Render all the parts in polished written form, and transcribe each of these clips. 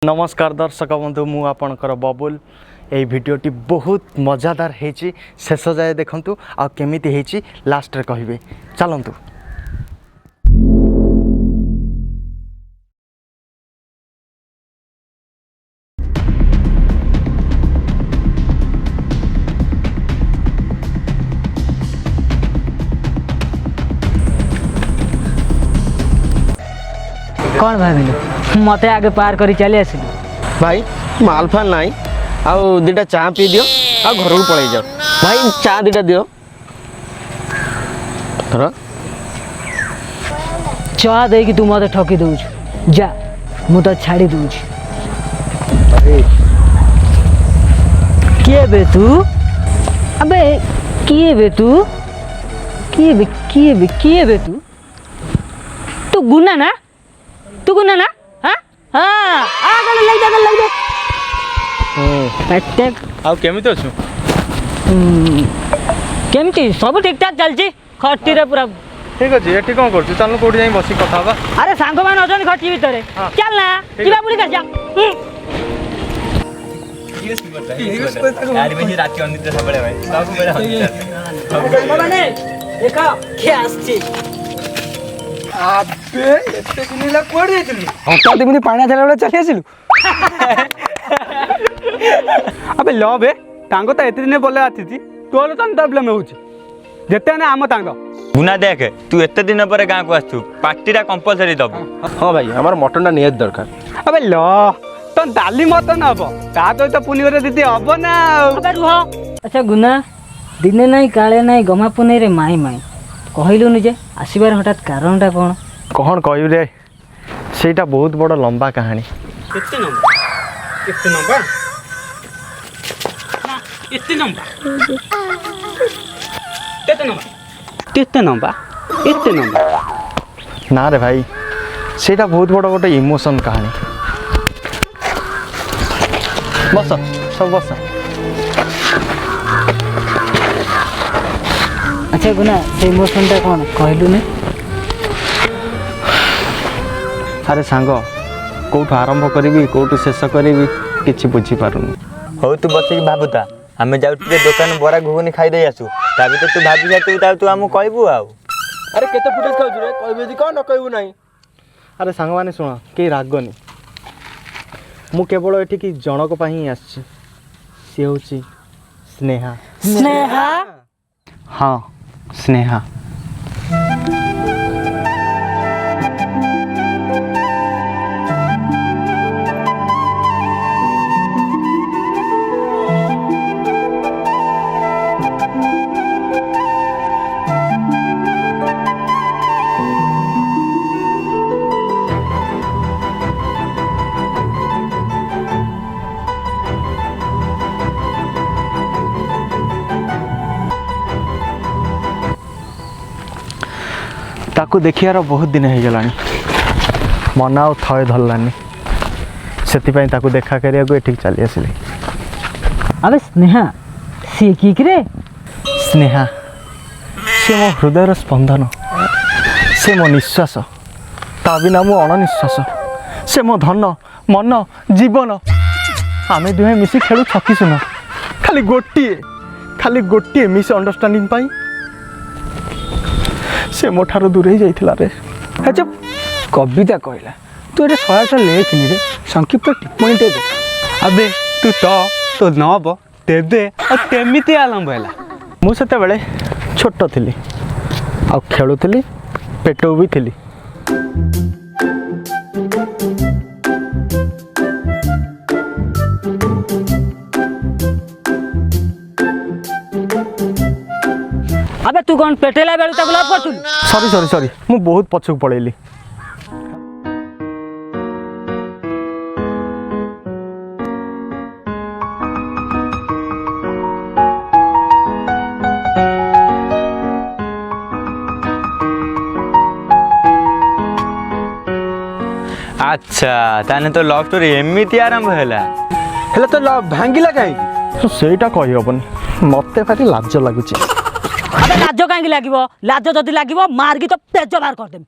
नमस्कार दर्शक बंधु मु आपणकर बबुल ये भिडियोटी बहुत मजादार होती शेष जाए देखु आ केमिति होती लास्ट रे कहिबे चलतु। कौन भाविलु मते आगे पार करी चली आसिलु भाई मालफाल नाई आउ दीटा चा पी दियो आ घर को पळै जाओ भाई चा दीटा दियो धर चाह दे कि तू मते ठकी दउछ जा मु तो छाड़ी दउछ। के बे तू अबे के बे तू के बे तू गुना ना तू गुना ना हां हां आ गले लग दे पट्टे आ केमिति अछु केमती सब ठीक ठाक चलची खट्टी रे पूरा ठीक अछि एठी कोन करछु चल कोडी जाई बसी कथा बा। अरे सांग मान अछन खट्टी भीतर चल ना किबा पुरी का जा यार में रात अनिद्रा सबले भाई सब मेरे माने देखा के आछी आबे एते दिनला कोड जाइतली हटा दिमुनी पाणा चला बेले चली आसिलु अबे लो बे तांगो त एते दिन बोले आथिति तोलो तन प्रॉब्लम होउची जेते ना आम तांगो गुना देख तू एते दिन पर गां को आछू पार्टीरा कंपलसरी दब। हां भाई हमर मटन टा नियत दरकार। अबे लो तन दाली मटन हबो ता तो पुलिवरे दीदी हबो ना अबे रुह। अच्छा गुना दिने नाही काळे नाही गमा पुने रे माई माई कहलु नि जे आसीबार हठात कारणटा कोन कौन कहू रे सेटा बहुत बड़ लंबा कहानी। कितने नंबर इतने नंबर इतने नंबर ना रे भाई सेटा बहुत बड़ गोटे इमोशन कहानी। बस सब बस। अच्छा गुना से इमोशनटा कोन कहलु ने अरे सांग कौटू आरंभ करी कौटू शेष करी किसी बुझी पारुनी। हो तू बसिक भाबुता हमें जाउ टिके दुकान बरा घुगुनी खाई दे आसु ता भी तू भाबी जातु ता तू हमु कहबू आ अरे केते फुटेज खाउ रे कहबे जी कोन न कहबू नाही। अरे सांग माने सुन के रागनी मु केवल एठी कि जनक पाही आछि से होची स्नेहा। स्नेहा हाँ स्नेहा ताकू देखियार बहुत दिन हो गलानी मन आ थय धरलानी से ताकू देखा करिया को एठी चली आसिले। अबे स्नेहा से की करे स्नेहा से मो हृदय स्पंदन से मो निश्वास ता बिना मो अणनिश्वास से मो धन मन जीवन आमे दुहे मिसी खेलु छकी सुन खाली गोटे मिस अंडरस्टैंडिंग पाई से मोठार दूर ही जाइथिला रे। अच्छा कविता कहला तू एटे 100 लेखनी रे संक्षिप्त टिप्पणी दे अबे तू तो नब तेबे आ केमिति आलंब हैला मु सेते बेले छोट थिली आ खेलुथिली पेटो भी थिली। अबे तू कोन पेटेला बेलु तक लव करथुलु सॉरी मु बहुत पछुक पड़ेली। अच्छा ताने तो लव स्टोरी एमिति आरंभ हैला हेले तो भांगिला काई सेटा कहि हबनी मते भारी लाज लागुची। अबे लाज काहे लागिवो लाज जदी लागिवो मारगी तो पेज बाहर कर देम।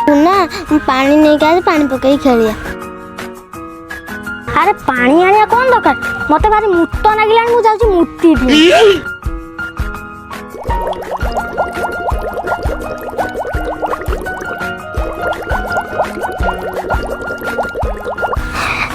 ना पानी नहीं का पानी पकई खेलिया। अरे पानी आनिया कौन दरकार मते भारी मुत्त नागिलानी मु जाउची मुत्ती भी।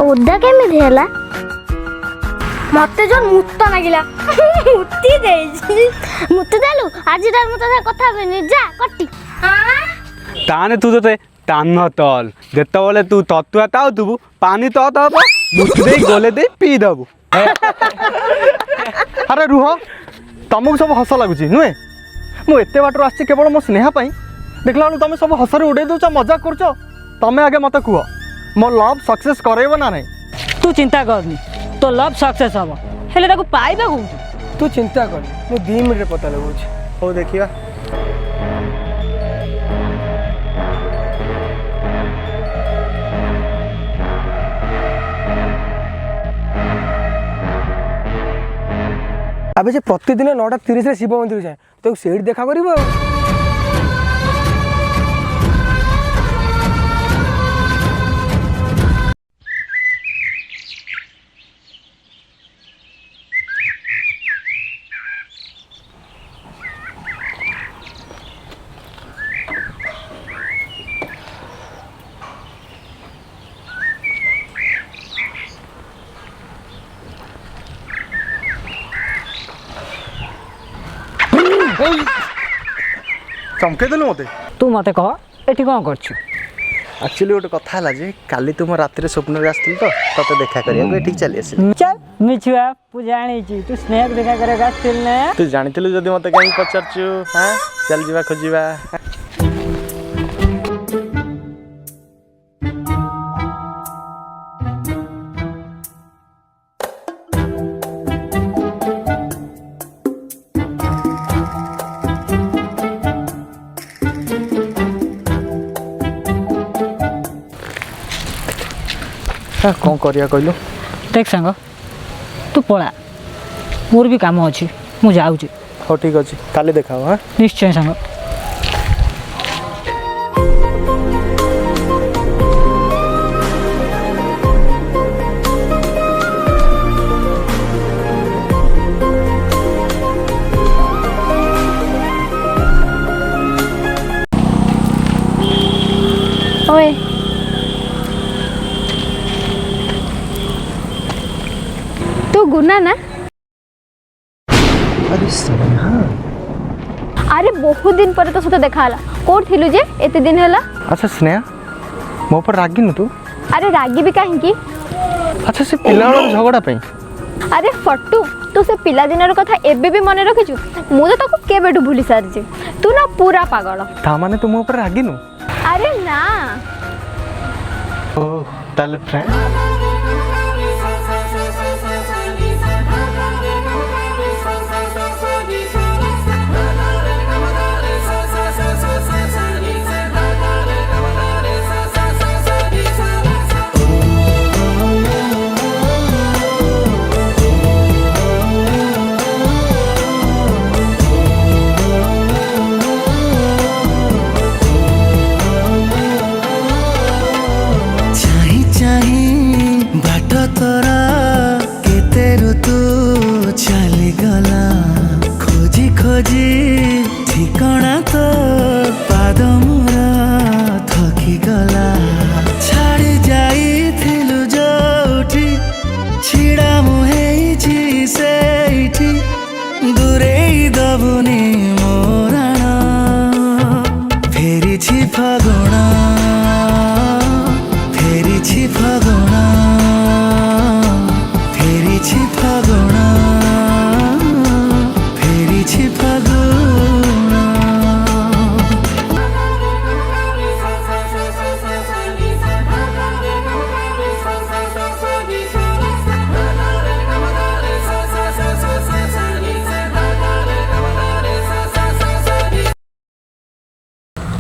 ओदा केमिति होला मते जो मुत्त नागिला मुत्ती देई मुत्ती देलु आज तार मु तो कथा बनी जा कट्टी ताने तू तो तान तल जेतबले तू ततुआ ताउतबु पानी तो तब मुठ दे गोले दे पी दबु। अरे रुह तुमको सब हस लगुच नुहे मु एते बाटर आसी केवल मो स्नेहा पाई देखला तुम सब हसरे उड़े दौच मजाक करुच। तमें आगे मत कह मो लव सक्सेस करेब ना नहीं। तू चिंता करनी तो लव सक्सेस हम हेले ताको पाइबा को तू चिंता कर मु 2 मिनिट रे पता लगुच। हो देखिया अबे जे प्रतिदिन 9:30 शिव मंदिर जाए तो सेठ देखा करिवो। चमके देलु मते तू मते कह एठी कौन करछु। एक्चुअली गोटे कथा है जे काली तुम रात स्वप्न में आसती तो तते देखा करिया ठीक चली आसिल। चल मिछुआ तू जानी छी तू स्नेह देखा करे आस्तिल ने तू जानिथिलु जदी मते काई पचारछु। हां चल जीवा खोजिबा। कौन करिया कहलु देख सांग तू पळा मोर भी काम अच्छी मु जाऊँ। हो ठीक अच्छे काली देखा। हाँ निश्चय सांग। ओए तू गुना ना अरे स्नेहा अरे बहुत दिन पर तो सते देखा हला कोड थिलु जे एते दिन हला। अच्छा स्नेहा मो पर रागिनु तू। अरे रागी भी काहे की अच्छा से पिला वाला झगड़ा पे। अरे फट्टू तू से पिला दिनर कथा एबे भी मन रखिछु मु तो ताको केबेटू भूली सारजी। तू ना पूरा पागल। ता माने तू मो पर रागिनु। अरे ना ओ ताले फ्रेंड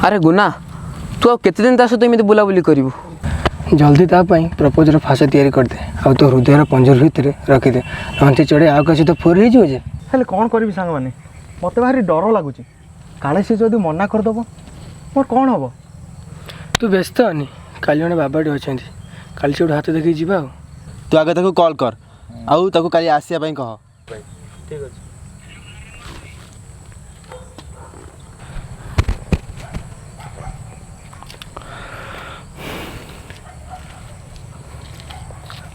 अरे गुना तू आ केते दिन ता सହିତ एମିତି बुलाबुली करिवु। जल्दी ता पाई प्रपोजर फांसा तैयारी कर दे आ तो हृदय पंजर भितर रखी दे नंती चढ़े आ कछि तो फोर ही जो जे हेले कौन करी सांग माने मते भारी डर लागुची काले से जदी मना कर दबो मोर कौन हबो। ତୁ ବ୍ୟସ୍ତ ହନି, କାଲି ଜଣେ ବାବାଟି ଅଛନ୍ତି, କାଲି ସେଠୁ ହାତ ଦେଖିକି ଯିବା ଆଉ। ତୁ ଆଗ ତାକୁ କଲ୍ କର, ଆଉ ତାକୁ କାଲି ଆସିବା ପାଇଁ କହ। ଠିକ୍ ଅଛି।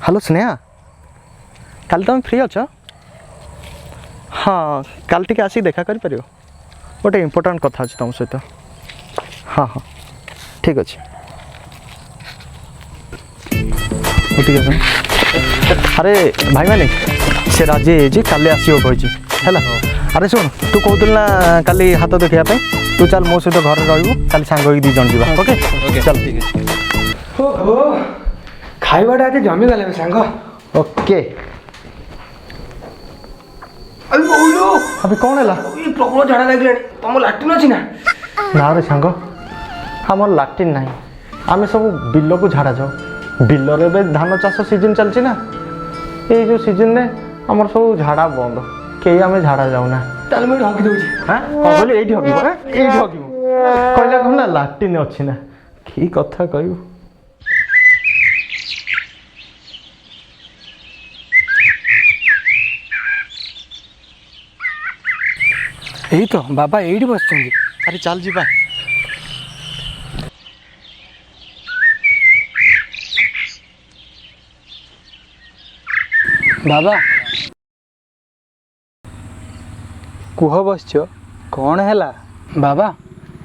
ହ୍ୟାଲୋ ସ୍ନେହା, କାଲି ତୁମେ ଫ୍ରି ଅଛ? ହଁ, କାଲି ଟିକେ ଆସିକି ଦେଖା କରିପାରିବ? ଗୋଟେ ଇମ୍ପୋର୍ଟାଣ୍ଟ କଥା ଅଛି ତୁମ ସହିତ। ହଁ ହଁ, ଠିକ୍ ଅଛି। ହଉ ଠିକ୍ ଅଛି। ଆରେ ଭାଇମାନେ, ସେ ରାଜି ହେଇଛି, କାଲି ଆସିବ କହିଛି ହେଲା। ଆରେ ଶୁଣ, ତୁ କହୁଥିଲୁ ନା କାଲି ହାତ ଦେଖିବା ପାଇଁ, ତୁ ଚାଲ ମୋ ସହିତ ଘରେ ରହିବୁ, କାଲି ସାଙ୍ଗ ହେଇକି 2 ଜଣ ଯିବା। ଓକେ ଚାଲ। ଠିକ୍ ଅଛି। ଓହୋ, ଖାଇବାଟା ଆଜି ଜମିଗଲା ସାଙ୍ଗ। ଓକେ। ଏବେ କ'ଣ ହେଲା? ପ୍ରବଳ ଝାଡ଼ା ଲାଗିଲାଣି, ତମ ଲାଟ୍ରିନ୍ ଅଛି ନା? ନା ରେ ସାଙ୍ଗ, ଆମର ଲାଟ୍ରିନ୍ ନାହିଁ, ଆମେ ସବୁ ବିଲକୁ ଝାଡ଼ା ଯାଉ। ବିଲରେ ଏବେ ଧାନ ଚାଷ ସିଜନ୍ ଚାଲିଛି ନା, ଏଇ ଯେଉଁ ସିଜନ୍ରେ ଆମର ସବୁ ଝାଡ଼ା ବନ୍ଦ, କେହି ଆମେ ଝାଡ଼ା ଯାଉନା। ତାହେଲେ ମୁଁ ଏଠି ହକି ଦେଉଛି। ହଁ କହିଲି ଏଇଠି ହକିବ, ଏଇଠି ହକିବ କହିଲା କ'ଣ ନା ଲାଟ୍ରିନ୍ ଅଛି ନା, କି କଥା କହିବୁ। ଏଇ ତ ବାବା ଏଇଠି ବସିଛନ୍ତି। ଆରେ ଚାଲ ଯିବା। ବାବା କୁହ, ବସିଛ, କ'ଣ ହେଲା? ବାବା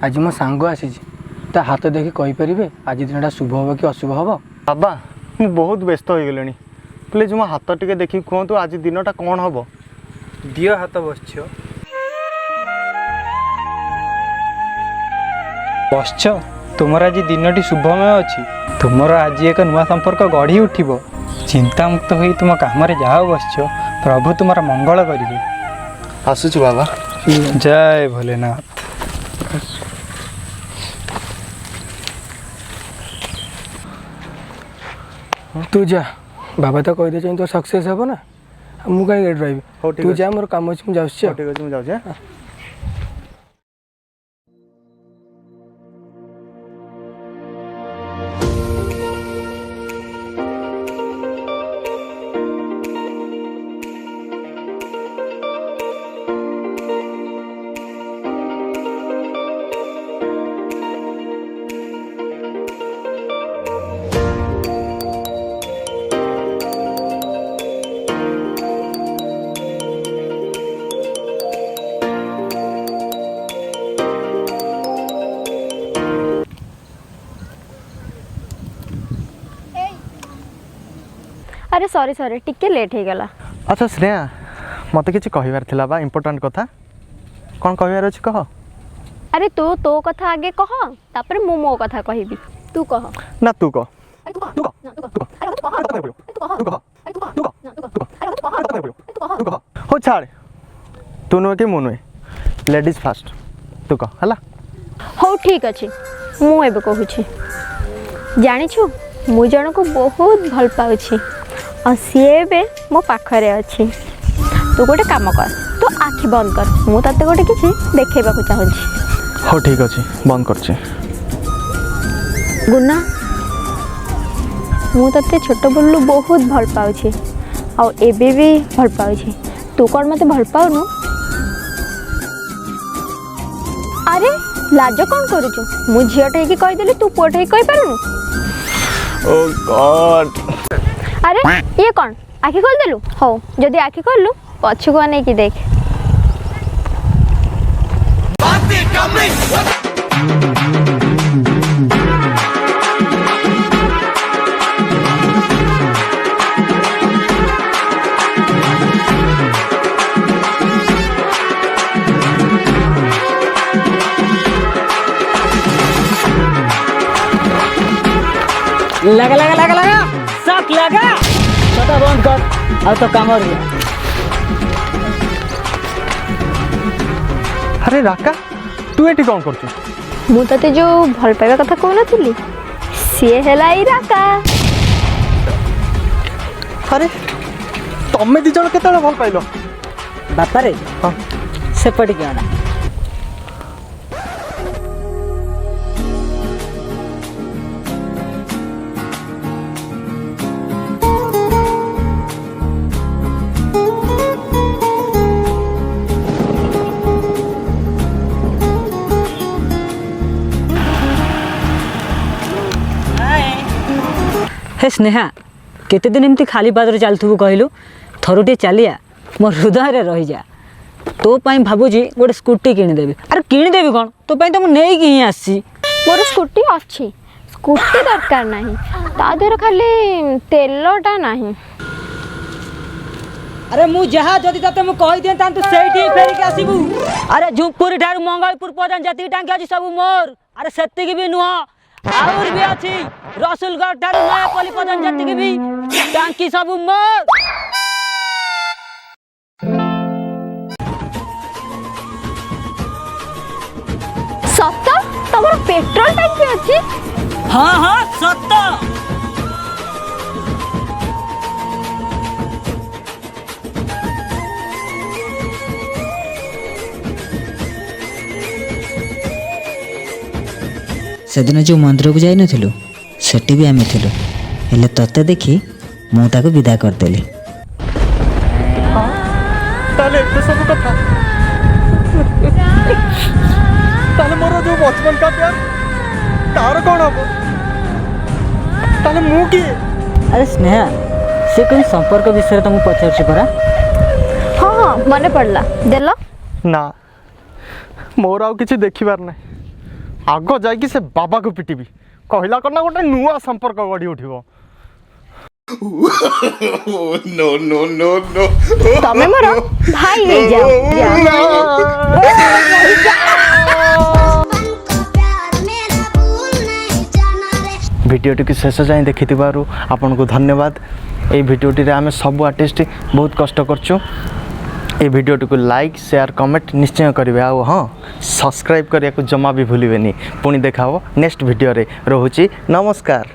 ଆଜି ମୋ ସାଙ୍ଗ ଆସିଛି, ତା ହାତ ଦେଖି କହିପାରିବେ ଆଜି ଦିନଟା ଶୁଭ ହେବ କି ଅଶୁଭ ହେବ? ବାବା ମୁଁ ବହୁତ ବ୍ୟସ୍ତ ହୋଇଗଲିଣି, ପ୍ଲିଜ୍ ମୋ ହାତ ଟିକେ ଦେଖିକି କୁହନ୍ତୁ ଆଜି ଦିନଟା କ'ଣ ହେବ। ଦିଅ ହାତ, ବସିଛ ବସିଛ, ତୁମର ଆଜି ଦିନଟି ଶୁଭମୟ ଅଛି। ତୁମର ଆଜି ଏକ ନୂଆ ସମ୍ପର୍କ ଗଢ଼ି ଉଠିବ। ଚିନ୍ତାମୁକ୍ତ ହୋଇ ତୁମ କାମରେ ଯାଅ ବସିଛ, ପ୍ରଭୁ ତୁମର ମଙ୍ଗଳ କରିବେ। ଆସୁଛୁ ବାବା। ଜୟ ଭୋଲେନାଥ। ତୁ ଯା, ବାବା ତ କହିଦେଇଛନ୍ତି ତ ସକ୍ସେସ୍ ହେବ ନା, ମୁଁ କାହିଁକି ଏଠି ରହିବି। ହଉ ଠିକ୍ ତୁ ଅଛି। ଯା, ମୋର କାମ ଅଛି, ମୁଁ ଯାଉଛି। ଠିକ୍ ଅଛି, ମୁଁ ଯାଉଛି। अरे सॉरी सॉरी टिके लेट हो गला। अच्छा स्नेहा, मत किसी कहबार थिला बा इम्पोर्टेंट कथा, कौन कहबार अछि कह। अरे तू तो कथा आगे कह, तापर मु मो कथा कहबी, तू कह। ना तू कह। हो छाड़, तू नुहे कि मु नुहे, लेडीज फास्ट, तू कह हला। हो ठीक अच्छे, मु एबे कहूची। जानिछु मु जन को बहुत भल पाउछि और सी एबे मो पाखरे अछि। तू गोटे काम कर, तू आखि बंद कर, मु तते गोटे किछि देखेबा को चाहूछि। हो ठीक अछि, बंद करछि। गुना मु तते छोट बोलू बहुत भल पाउछि और एबे भी भल पाउछि। तू कौन मते भल पाउनु? अरे लाज कौन करूछु? मु झियोटे की कहि देली, तू पुओटे कहि पारुनु? ओ गॉड। अरे ये कौन आखि खोल देलु? हो जदि आखि खोललु पछुको अनै की देख। लगा लगा लगा लगा साथ लगा, छोटा बंद कर और तो काम हो गया। अरे राका, तू एटी कौन करछु? मु तते जो भल पाइबा कथा कहू नथिली, सिए हेला ई राका। अरे तमे दी जण केतळे भल पाइलो? बापा रे हां सेपटी केना हे स्नेहा केते दिन एमती खाली पादरे चलथुबु कहलु थरुटे चलिया मोर हृदय रही जा तो पाई भाबुजी गोटे स्कूटी किनिदेबी अरे किनिदेबी कौन तो पाई तो मु नेई कि आसी मोर स्कूटी अच्छी स्कूटी दरकार नहीं ता देहर खाली तेलटा नहीं अरे मु जहा जदि तते मु कहि दिए तान तू सेठी फेरी के आसीबू अरे झुमपुरी ठारू मंगलपुर पर्यंत जति टांकी अछि सब मोर अरे सेति भी नुह और भी अछि रसुलगढ़ ठारू नयापल्ली पर्यंत जति भी टांकी सब मोर सत तमर पेट्रोल टंकी अछि हाँ हाँ सत्य सेदिन जो मंदिर को जाई नथिलु सेठी भी आमे थिलु हेले तते देखी मु ताको विदा करदेली ताले एते सब कथा ताले मोर जो बचपन का प्यार तार कौन हबो ताले मु की अरे स्नेहा से कोई संपर्क विषय तुम पचार परा हाँ हाँ मन पड़ला देलो ना मोर आउ किछि देखिबार नै आग जाइकी से बाबा को पिटिबी कहला करना गोटे नुआ संपर्क गढ़ी उठिबो नो नो नो नो तमे मोर भाई नहीं जाओ भिडियोटी की शेष जाए देखि आपन को धन्यवाद ये भिडियोटी रे आमे सब आर्टिस्ट बहुत कष्ट करछु ये भिडियोटी को लाइक शेयर कमेंट निश्चय करेंगे आ हाँ सब्सक्राइब करने को जमा भी भूलिबेनी पुणी देखा नेक्स्ट भिडियो रे रहुची नमस्कार।